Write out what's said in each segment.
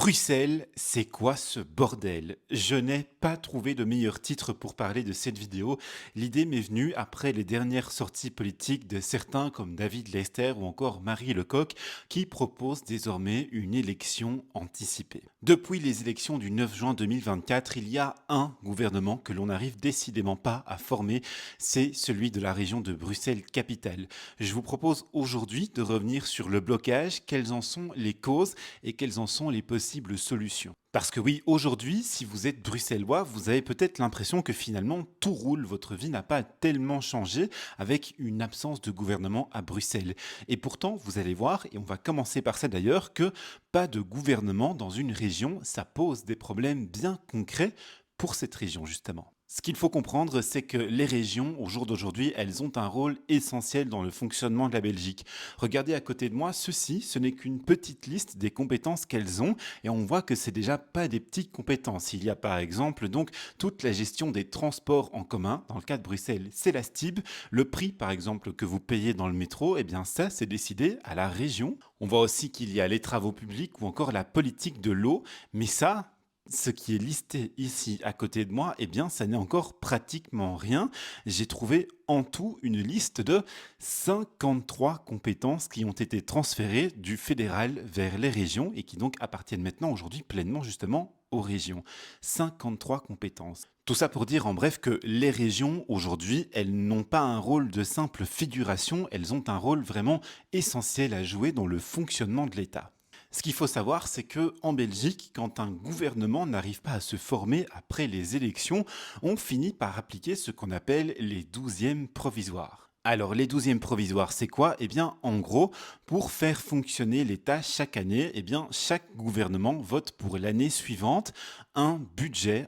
Bruxelles, c'est quoi ce bordel? Je n'ai pas trouvé de meilleur titre pour parler de cette vidéo. L'idée m'est venue après les dernières sorties politiques de certains comme David Lester ou encore Marie Lecoq qui proposent désormais une élection anticipée. Depuis les élections du 9 juin 2024, il y a un gouvernement que l'on n'arrive décidément pas à former, c'est celui de la région de Bruxelles-Capitale. Je vous propose aujourd'hui de revenir sur le blocage, quelles en sont les causes et quelles en sont les possibles solutions. Parce que oui, aujourd'hui, si vous êtes bruxellois, vous avez peut-être l'impression que finalement tout roule, votre vie n'a pas tellement changé avec une absence de gouvernement à Bruxelles. Et pourtant, vous allez voir, et on va commencer par ça d'ailleurs, que pas de gouvernement dans une région, ça pose des problèmes bien concrets pour cette région justement. Ce qu'il faut comprendre, c'est que les régions, au jour d'aujourd'hui, elles ont un rôle essentiel dans le fonctionnement de la Belgique. Regardez à côté de moi, ceci, ce n'est qu'une petite liste des compétences qu'elles ont, et on voit que c'est déjà pas des petites compétences. Il y a par exemple donc toute la gestion des transports en commun. Dans le cas de Bruxelles, c'est la STIB. Le prix, par exemple, que vous payez dans le métro, eh bien ça, c'est décidé à la région. On voit aussi qu'il y a les travaux publics ou encore la politique de l'eau, mais ça, ce qui est listé ici à côté de moi, eh bien, ça n'est encore pratiquement rien. J'ai trouvé en tout une liste de 53 compétences qui ont été transférées du fédéral vers les régions et qui donc appartiennent maintenant aujourd'hui pleinement justement aux régions. 53 compétences. Tout ça pour dire en bref que les régions aujourd'hui, elles n'ont pas un rôle de simple figuration, elles ont un rôle vraiment essentiel à jouer dans le fonctionnement de l'État. Ce qu'il faut savoir, c'est que en Belgique, quand un gouvernement n'arrive pas à se former après les élections, on finit par appliquer ce qu'on appelle les douzièmes provisoires. Alors, les douzièmes provisoires, c'est quoi? Eh bien, en gros, pour faire fonctionner l'État chaque année, eh bien, chaque gouvernement vote pour l'année suivante un budget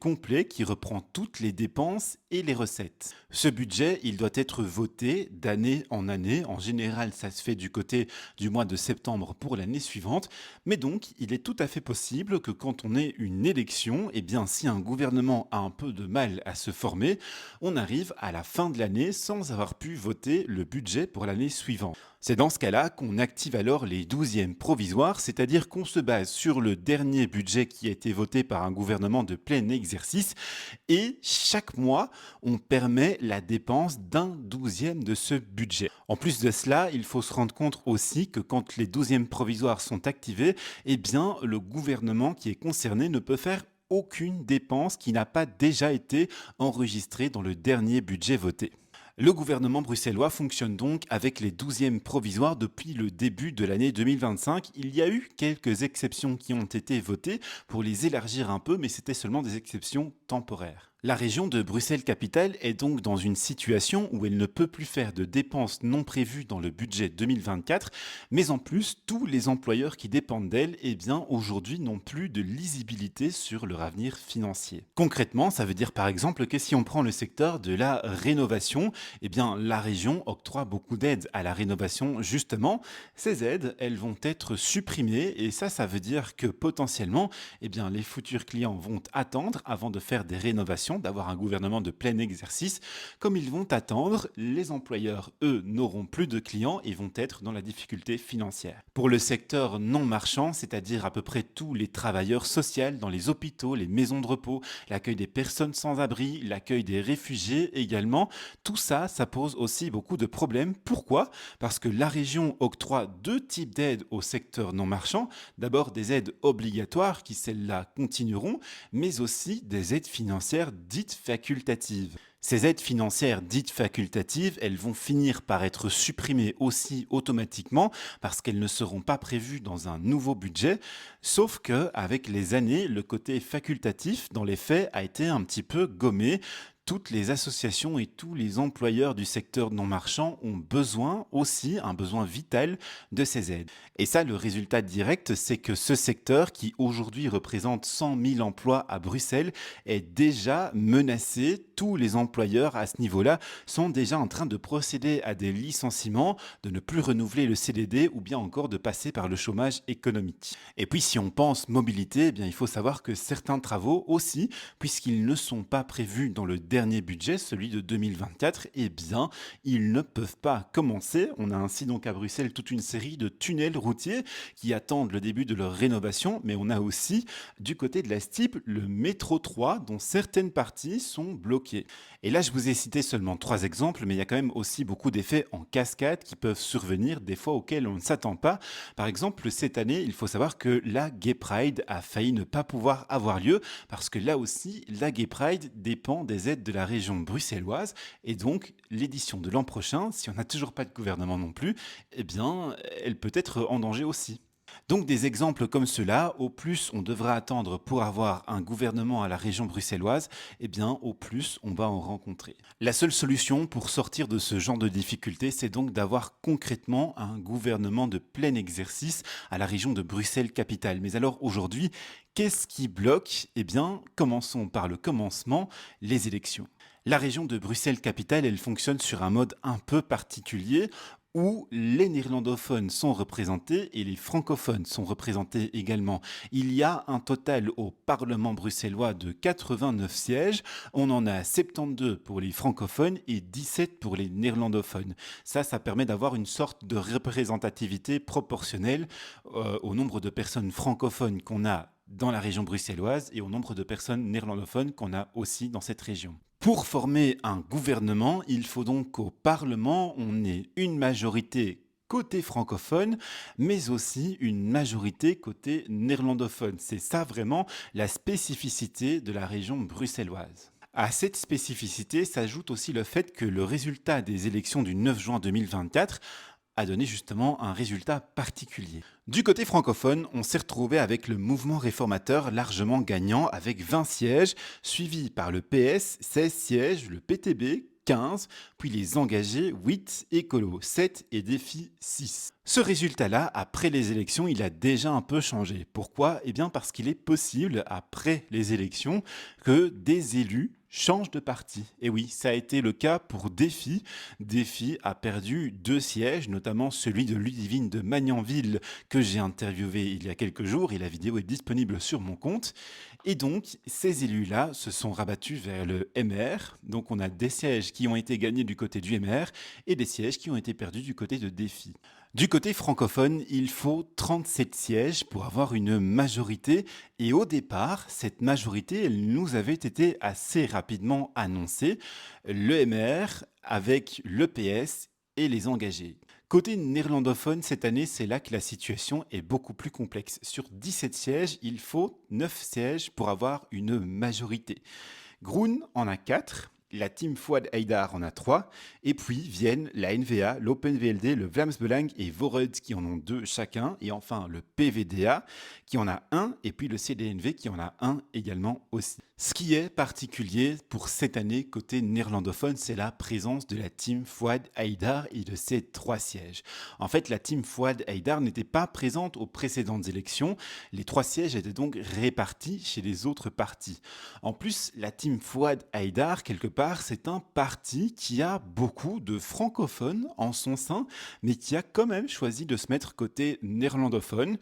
complet qui reprend toutes les dépenses et les recettes. Ce budget, il doit être voté d'année en année. En général, ça se fait du côté du mois de septembre pour l'année suivante. Mais donc, il est tout à fait possible que quand on ait une élection, eh bien, si un gouvernement a un peu de mal à se former, on arrive à la fin de l'année sans avoir pu voter le budget pour l'année suivante. C'est dans ce cas-là qu'on active alors les douzièmes provisoires, c'est-à-dire qu'on se base sur le dernier budget qui a été voté par un gouvernement de plein exercice et chaque mois, on permet la dépense d'un douzième de ce budget. En plus de cela, il faut se rendre compte aussi que quand les douzièmes provisoires sont activés, eh bien, le gouvernement qui est concerné ne peut faire aucune dépense qui n'a pas déjà été enregistrée dans le dernier budget voté. Le gouvernement bruxellois fonctionne donc avec les douzièmes provisoires depuis le début de l'année 2025. Il y a eu quelques exceptions qui ont été votées pour les élargir un peu, mais c'était seulement des exceptions temporaires. La région de Bruxelles-Capitale est donc dans une situation où elle ne peut plus faire de dépenses non prévues dans le budget 2024, mais en plus, tous les employeurs qui dépendent d'elle, eh bien, aujourd'hui n'ont plus de lisibilité sur leur avenir financier. Concrètement, ça veut dire par exemple que si on prend le secteur de la rénovation, eh bien, la région octroie beaucoup d'aides à la rénovation justement. Ces aides, elles vont être supprimées et ça veut dire que potentiellement, eh bien, les futurs clients vont attendre avant de faire des rénovations, d'avoir un gouvernement de plein exercice. Comme ils vont attendre, les employeurs, eux, n'auront plus de clients et vont être dans la difficulté financière. Pour le secteur non marchand, c'est-à-dire à peu près tous les travailleurs sociaux dans les hôpitaux, les maisons de repos, l'accueil des personnes sans abri, l'accueil des réfugiés également, tout ça, ça pose aussi beaucoup de problèmes. Pourquoi? Parce que la région octroie deux types d'aides au secteur non marchand. D'abord des aides obligatoires qui, celles-là, continueront, mais aussi des aides financières dites facultatives. Ces aides financières dites facultatives, elles vont finir par être supprimées aussi automatiquement parce qu'elles ne seront pas prévues dans un nouveau budget, sauf que avec les années, le côté facultatif dans les faits a été un petit peu gommé. Toutes les associations et tous les employeurs du secteur non marchand ont besoin aussi, un besoin vital de ces aides. Et ça, le résultat direct, c'est que ce secteur, qui aujourd'hui représente 100 000 emplois à Bruxelles, est déjà menacé. Tous les employeurs à ce niveau-là sont déjà en train de procéder à des licenciements, de ne plus renouveler le CDD ou bien encore de passer par le chômage économique. Et puis si on pense mobilité, eh bien, il faut savoir que certains travaux aussi, puisqu'ils ne sont pas prévus dans le dernier budget, celui de 2024, eh bien, ils ne peuvent pas commencer. On a ainsi donc à Bruxelles toute une série de tunnels routiers qui attendent le début de leur rénovation, mais on a aussi du côté de la STIP le métro 3 dont certaines parties sont bloquées. Et là, je vous ai cité seulement trois exemples, mais il y a quand même aussi beaucoup d'effets en cascade qui peuvent survenir des fois auxquels on ne s'attend pas. Par exemple, cette année, il faut savoir que la Gay Pride a failli ne pas pouvoir avoir lieu parce que là aussi, la Gay Pride dépend des aides de la région bruxelloise et donc l'édition de l'an prochain, si on n'a toujours pas de gouvernement non plus, eh bien, elle peut être en danger aussi. Donc des exemples comme ceux-là, au plus on devra attendre pour avoir un gouvernement à la région bruxelloise, eh bien au plus on va en rencontrer. La seule solution pour sortir de ce genre de difficultés, c'est donc d'avoir concrètement un gouvernement de plein exercice à la région de Bruxelles-Capitale. Mais alors aujourd'hui, qu'est-ce qui bloque? Eh bien, commençons par le commencement, les élections. La région de Bruxelles-Capitale, elle fonctionne sur un mode un peu particulier où les néerlandophones sont représentés et les francophones sont représentés également. Il y a un total au Parlement bruxellois de 89 sièges. On en a 72 pour les francophones et 17 pour les néerlandophones. Ça permet d'avoir une sorte de représentativité proportionnelle au nombre de personnes francophones qu'on a dans la région bruxelloise et au nombre de personnes néerlandophones qu'on a aussi dans cette région. Pour former un gouvernement, il faut donc qu'au Parlement, on ait une majorité côté francophone, mais aussi une majorité côté néerlandophone. C'est ça vraiment la spécificité de la région bruxelloise. À cette spécificité s'ajoute aussi le fait que le résultat des élections du 9 juin 2024 a donné justement un résultat particulier. Du côté francophone, on s'est retrouvé avec le mouvement réformateur largement gagnant avec 20 sièges, suivi par le PS 16 sièges, le PTB 15, puis les engagés 8, écolo 7 et défi 6. Ce résultat-là, après les élections, il a déjà un peu changé. Pourquoi? Eh bien parce qu'il est possible, après les élections, que des élus changent de parti. Et oui, ça a été le cas pour Défi. Défi a perdu 2 sièges, notamment celui de Ludivine de Magnanville que j'ai interviewé il y a quelques jours et la vidéo est disponible sur mon compte. Et donc, ces élus-là se sont rabattus vers le MR. Donc, on a des sièges qui ont été gagnés du côté du MR et des sièges qui ont été perdus du côté de Défi. Du côté francophone, il faut 37 sièges pour avoir une majorité. Et au départ, cette majorité, elle nous avait été assez rapidement annoncée. Le MR avec le PS et les engagés. Côté néerlandophone, cette année, c'est là que la situation est beaucoup plus complexe. Sur 17 sièges, il faut 9 sièges pour avoir une majorité. Groen en a 4, la Team Fouad Haïdar en a 3, et puis viennent la NVA, l'Open VLD, le Vlaams Belang et Vorud qui en ont 2 chacun, et enfin le PVDA qui en a 1, et puis le CDNV qui en a 1 également aussi. Ce qui est particulier pour cette année côté néerlandophone, c'est la présence de la Team Fouad Haïdar et de ses 3 sièges. En fait, la Team Fouad Haïdar n'était pas présente aux précédentes élections, les 3 sièges étaient donc répartis chez les autres partis. En plus, la Team Fouad Haïdar, quelque part, c'est un parti qui a beaucoup de francophones en son sein, mais qui a quand même choisi de se mettre côté néerlandophone.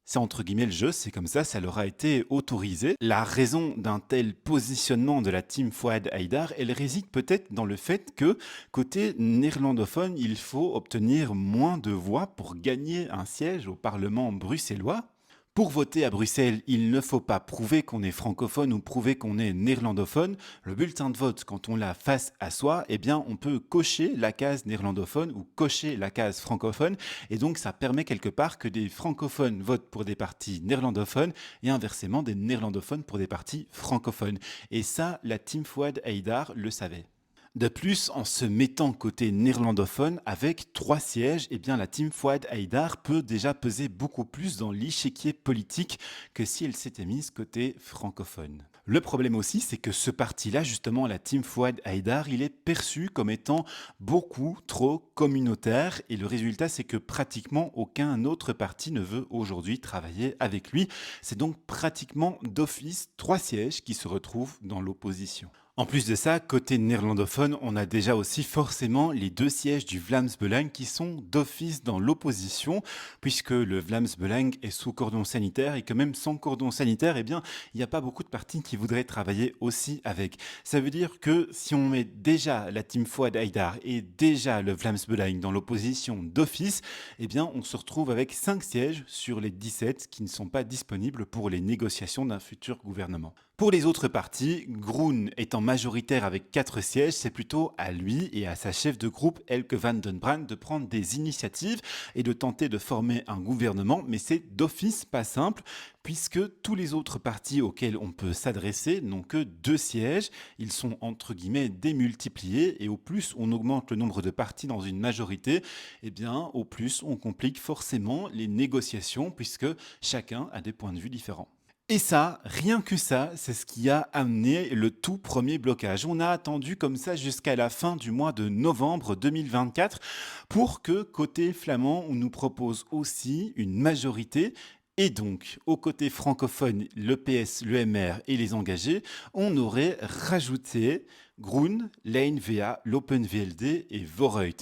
C'est entre guillemets le jeu, c'est comme ça leur a été autorisé. La raison d'un tel positionnement de la team Fouad Haïdar, elle réside peut-être dans le fait que, côté néerlandophone, il faut obtenir moins de voix pour gagner un siège au Parlement bruxellois. Pour voter à Bruxelles, il ne faut pas prouver qu'on est francophone ou prouver qu'on est néerlandophone. Le bulletin de vote, quand on l'a face à soi, eh bien, on peut cocher la case néerlandophone ou cocher la case francophone. Et donc, ça permet quelque part que des francophones votent pour des partis néerlandophones et inversement des néerlandophones pour des partis francophones. Et ça, la team Fouad Haïdar le savait. De plus, en se mettant côté néerlandophone, avec 3 sièges, eh bien la team Fouad Haïdar peut déjà peser beaucoup plus dans l'échiquier politique que si elle s'était mise côté francophone. Le problème aussi, c'est que ce parti-là, justement, la team Fouad Haïdar, il est perçu comme étant beaucoup trop communautaire et le résultat, c'est que pratiquement aucun autre parti ne veut aujourd'hui travailler avec lui. C'est donc pratiquement d'office 3 sièges qui se retrouvent dans l'opposition. En plus de ça, côté néerlandophone, on a déjà aussi forcément les deux sièges du Vlaams Belang qui sont d'office dans l'opposition, puisque le Vlaams Belang est sous cordon sanitaire et que même sans cordon sanitaire, eh bien, il n'y a pas beaucoup de partis qui voudraient travailler aussi avec. Ça veut dire que si on met déjà la Team Fouad Haïdar et déjà le Vlaams Belang dans l'opposition d'office, eh bien, on se retrouve avec 5 sièges sur les 17 qui ne sont pas disponibles pour les négociations d'un futur gouvernement. Pour les autres partis, Groen étant majoritaire avec 4 sièges, c'est plutôt à lui et à sa chef de groupe Elke van den Brand de prendre des initiatives et de tenter de former un gouvernement, mais c'est d'office pas simple puisque tous les autres partis auxquels on peut s'adresser n'ont que 2 sièges, ils sont entre guillemets démultipliés et au plus on augmente le nombre de partis dans une majorité, eh bien au plus on complique forcément les négociations puisque chacun a des points de vue différents. Et ça, rien que ça, c'est ce qui a amené le tout premier blocage. On a attendu comme ça jusqu'à la fin du mois de novembre 2024 pour que côté flamand, on nous propose aussi une majorité. Et donc, au côté francophone, le PS, le MR et les engagés, on aurait rajouté Groen, l'A-N-VA, l'Open VLD et Vooruit.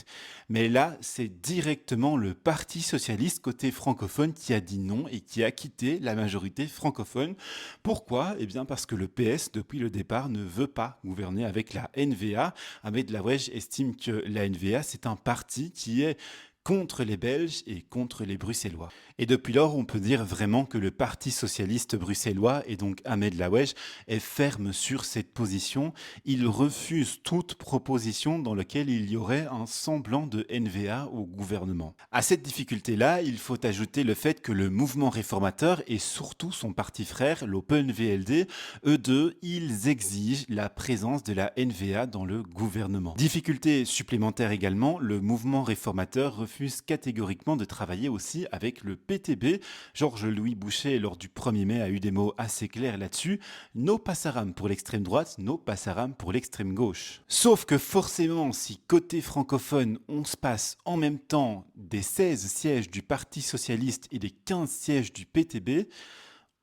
Mais là, c'est directement le Parti socialiste côté francophone qui a dit non et qui a quitté la majorité francophone. Pourquoi? Eh bien parce que le PS, depuis le départ, ne veut pas gouverner avec la NVA. Ahmed Laouej estime que la NVA, c'est un parti qui est contre les Belges et contre les Bruxellois. Et depuis lors, on peut dire vraiment que le Parti socialiste bruxellois, et donc Ahmed Laouej, est ferme sur cette position. Il refuse toute proposition dans laquelle il y aurait un semblant de NVA au gouvernement. À cette difficulté-là, il faut ajouter le fait que le mouvement réformateur et surtout son parti frère, l'Open VLD, eux deux, ils exigent la présence de la NVA dans le gouvernement. Difficulté supplémentaire également, le mouvement réformateur refuse catégoriquement de travailler aussi avec le PTB. Georges-Louis Boucher, lors du 1er mai, a eu des mots assez clairs là-dessus. No passaram pour l'extrême droite, no passaram pour l'extrême gauche. Sauf que forcément, si côté francophone, on se passe en même temps des 16 sièges du Parti socialiste et des 15 sièges du PTB,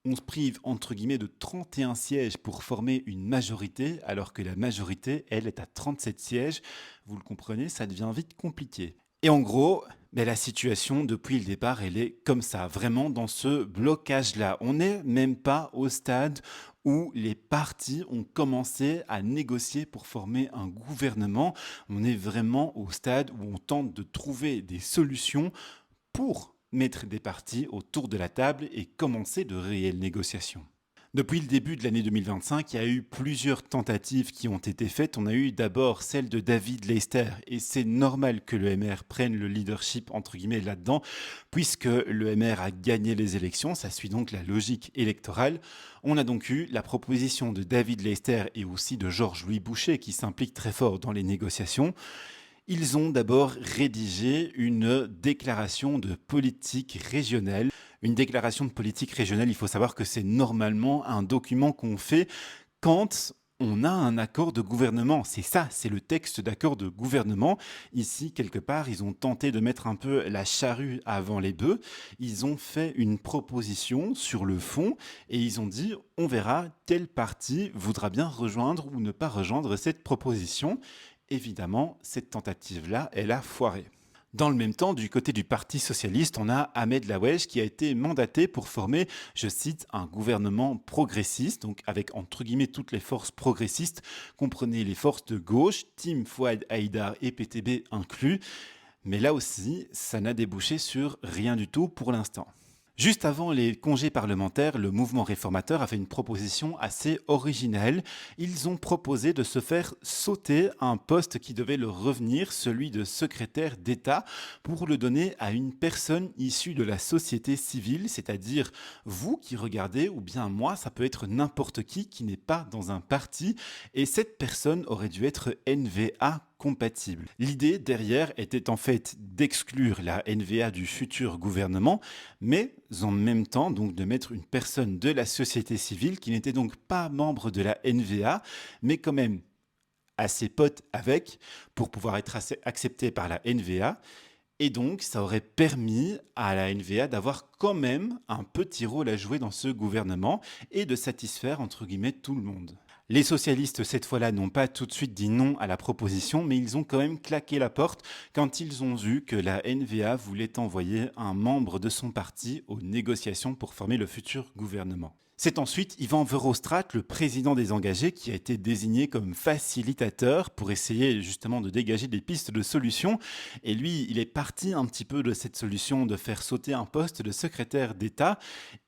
on se prive entre guillemets de 31 sièges pour former une majorité, alors que la majorité, elle, est à 37 sièges. Vous le comprenez, ça devient vite compliqué. Et en gros, la situation depuis le départ, elle est comme ça, vraiment dans ce blocage-là. On n'est même pas au stade où les partis ont commencé à négocier pour former un gouvernement. On est vraiment au stade où on tente de trouver des solutions pour mettre des partis autour de la table et commencer de réelles négociations. Depuis le début de l'année 2025, il y a eu plusieurs tentatives qui ont été faites. On a eu d'abord celle de David Leister, et c'est normal que le MR prenne le leadership entre guillemets là-dedans, puisque le MR a gagné les élections, ça suit donc la logique électorale. On a donc eu la proposition de David Leister et aussi de Georges-Louis Boucher, qui s'implique très fort dans les négociations. Ils ont d'abord rédigé une déclaration de politique régionale. Une déclaration de politique régionale, il faut savoir que c'est normalement un document qu'on fait quand on a un accord de gouvernement. C'est ça, c'est le texte d'accord de gouvernement. Ici, quelque part, ils ont tenté de mettre un peu la charrue avant les bœufs. Ils ont fait une proposition sur le fond et ils ont dit on verra quel parti voudra bien rejoindre ou ne pas rejoindre cette proposition. Évidemment, cette tentative-là, elle a foiré. Dans le même temps, du côté du Parti socialiste, on a Ahmed Laouej qui a été mandaté pour former, je cite, un gouvernement progressiste, donc avec entre guillemets toutes les forces progressistes, comprenez les forces de gauche, Team Fouad Haïdar et PTB inclus. Mais là aussi, ça n'a débouché sur rien du tout pour l'instant. Juste avant les congés parlementaires, le mouvement réformateur a fait une proposition assez originelle. Ils ont proposé de se faire sauter un poste qui devait leur revenir, celui de secrétaire d'État, pour le donner à une personne issue de la société civile, c'est-à-dire vous qui regardez, ou bien moi, ça peut être n'importe qui n'est pas dans un parti, et cette personne aurait dû être NVA compatible. L'idée derrière était en fait d'exclure la NVA du futur gouvernement, mais en même temps donc de mettre une personne de la société civile qui n'était donc pas membre de la NVA, mais quand même assez pote avec pour pouvoir être accepté par la NVA. Et donc, ça aurait permis à la NVA d'avoir quand même un petit rôle à jouer dans ce gouvernement et de satisfaire, entre guillemets, tout le monde. Les socialistes, cette fois-là, n'ont pas tout de suite dit non à la proposition, mais ils ont quand même claqué la porte quand ils ont vu que la NVA voulait envoyer un membre de son parti aux négociations pour former le futur gouvernement. C'est ensuite Ivan Verhofstadt, le président des engagés, qui a été désigné comme facilitateur pour essayer justement de dégager des pistes de solutions. Et lui, il est parti un petit peu de cette solution de faire sauter un poste de secrétaire d'État.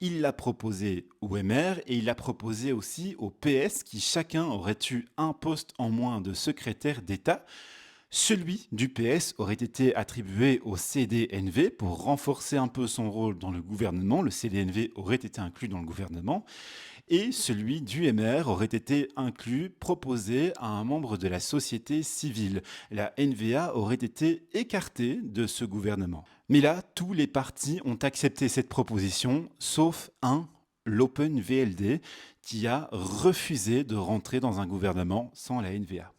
Il l'a proposé au MR et il l'a proposé aussi au PS, qui chacun aurait eu un poste en moins de secrétaire d'État. Celui du PS aurait été attribué au CDNV pour renforcer un peu son rôle dans le gouvernement. Le CDNV aurait été inclus dans le gouvernement. Et celui du MR aurait été inclus, proposé à un membre de la société civile. La NVA aurait été écartée de ce gouvernement. Mais là, tous les partis ont accepté cette proposition, sauf un, l'Open VLD, qui a refusé de rentrer dans un gouvernement sans la NVA.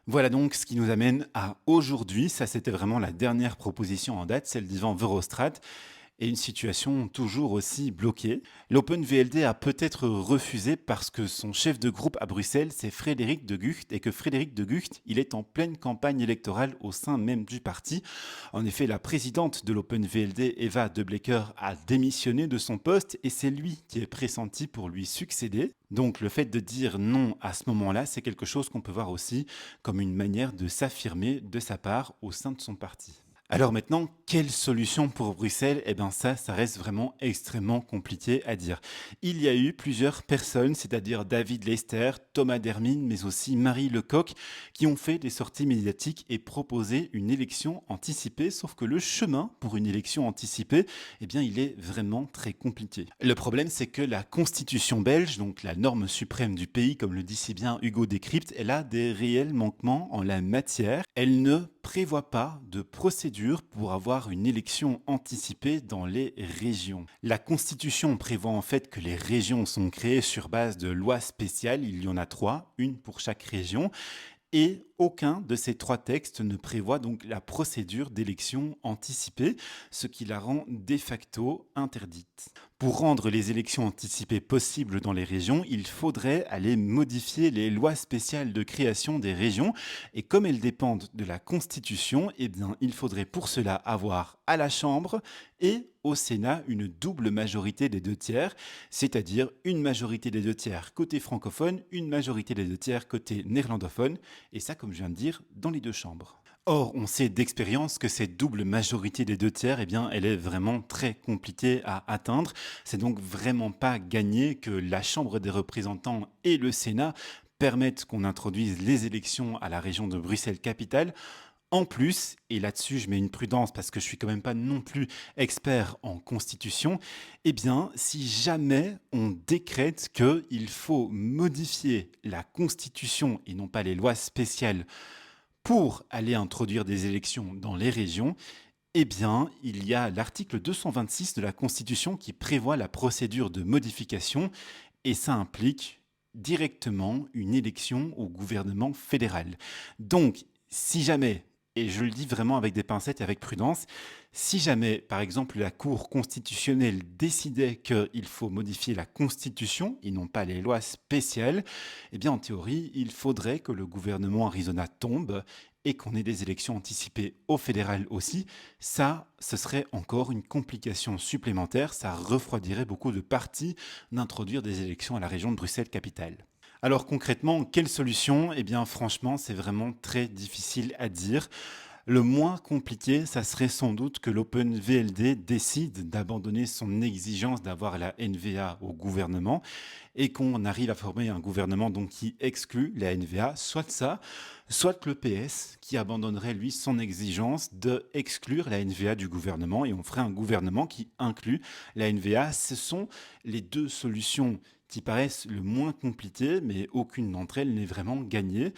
Voilà donc ce qui nous amène à aujourd'hui. Ça, c'était vraiment la dernière proposition en date, celle d'Ivan Verhofstadt, et une situation toujours aussi bloquée. L'OpenVLD a peut-être refusé parce que son chef de groupe à Bruxelles, c'est Frédéric de Gucht, et que Frédéric de Gucht, il est en pleine campagne électorale au sein même du parti. En effet, la présidente de l'OpenVLD, Eva De Blecker, a démissionné de son poste, et c'est lui qui est pressenti pour lui succéder. Donc le fait de dire non à ce moment-là, c'est quelque chose qu'on peut voir aussi comme une manière de s'affirmer de sa part au sein de son parti. Alors maintenant, quelle solution pour Bruxelles? Eh bien ça reste vraiment extrêmement compliqué à dire. Il y a eu plusieurs personnes, c'est-à-dire David Lester, Thomas Dermine, mais aussi Marie Lecoq, qui ont fait des sorties médiatiques et proposé une élection anticipée, sauf que le chemin pour une élection anticipée, eh bien il est vraiment très compliqué. Le problème, c'est que la constitution belge, donc la norme suprême du pays, comme le dit si bien Hugo Décrypte, elle a des réels manquements en la matière. Elle ne prévoit pas de procédure pour avoir une élection anticipée dans les régions. La Constitution prévoit en fait que les régions sont créées sur base de lois spéciales, il y en a 3, une pour chaque région, et aucun de ces 3 textes ne prévoit donc la procédure d'élection anticipée, ce qui la rend de facto interdite. Pour rendre les élections anticipées possibles dans les régions, il faudrait aller modifier les lois spéciales de création des régions, et comme elles dépendent de la Constitution, eh bien, il faudrait pour cela avoir à la Chambre et au Sénat une double majorité des 2 tiers, c'est-à-dire une majorité des 2 tiers côté francophone, une majorité des 2 tiers côté néerlandophone, et ça, comme je viens de dire, dans les 2 chambres. Or, on sait d'expérience que cette double majorité des 2 tiers, eh bien, elle est vraiment très compliquée à atteindre. C'est donc vraiment pas gagné que la Chambre des représentants et le Sénat permettent qu'on introduise les élections à la région de Bruxelles-Capitale. En plus, et là-dessus je mets une prudence parce que je suis quand même pas non plus expert en constitution, eh bien, si jamais on décrète qu'il faut modifier la constitution et non pas les lois spéciales pour aller introduire des élections dans les régions, eh bien, il y a l'article 226 de la Constitution qui prévoit la procédure de modification et ça implique directement une élection au gouvernement fédéral. Donc, si jamais, et je le dis vraiment avec des pincettes et avec prudence, si jamais, par exemple, la Cour constitutionnelle décidait qu'il faut modifier la Constitution et non pas les lois spéciales, eh bien, en théorie, il faudrait que le gouvernement Arizona tombe et qu'on ait des élections anticipées au fédéral aussi. Ça, ce serait encore une complication supplémentaire. Ça refroidirait beaucoup de partis d'introduire des élections à la région de Bruxelles-Capitale. Alors concrètement, quelle solution? Eh bien franchement, c'est vraiment très difficile à dire. Le moins compliqué, ça serait sans doute que l'OpenVLD décide d'abandonner son exigence d'avoir la NVA au gouvernement et qu'on arrive à former un gouvernement donc qui exclut la NVA, soit ça, soit le PS qui abandonnerait lui son exigence de exclure la NVA du gouvernement et on ferait un gouvernement qui inclut la NVA. Ce sont les 2 solutions qui paraissent le moins compliquées, mais aucune d'entre elles n'est vraiment gagnée.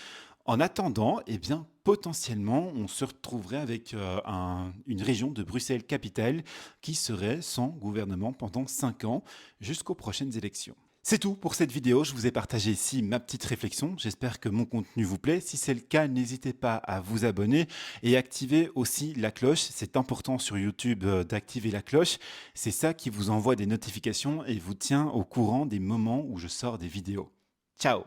En attendant, eh bien, potentiellement, on se retrouverait avec une région de Bruxelles-Capitale qui serait sans gouvernement pendant 5 ans jusqu'aux prochaines élections. C'est tout pour cette vidéo, je vous ai partagé ici ma petite réflexion, j'espère que mon contenu vous plaît. Si c'est le cas, n'hésitez pas à vous abonner et activer aussi la cloche. C'est important sur YouTube d'activer la cloche, c'est ça qui vous envoie des notifications et vous tient au courant des moments où je sors des vidéos. Ciao!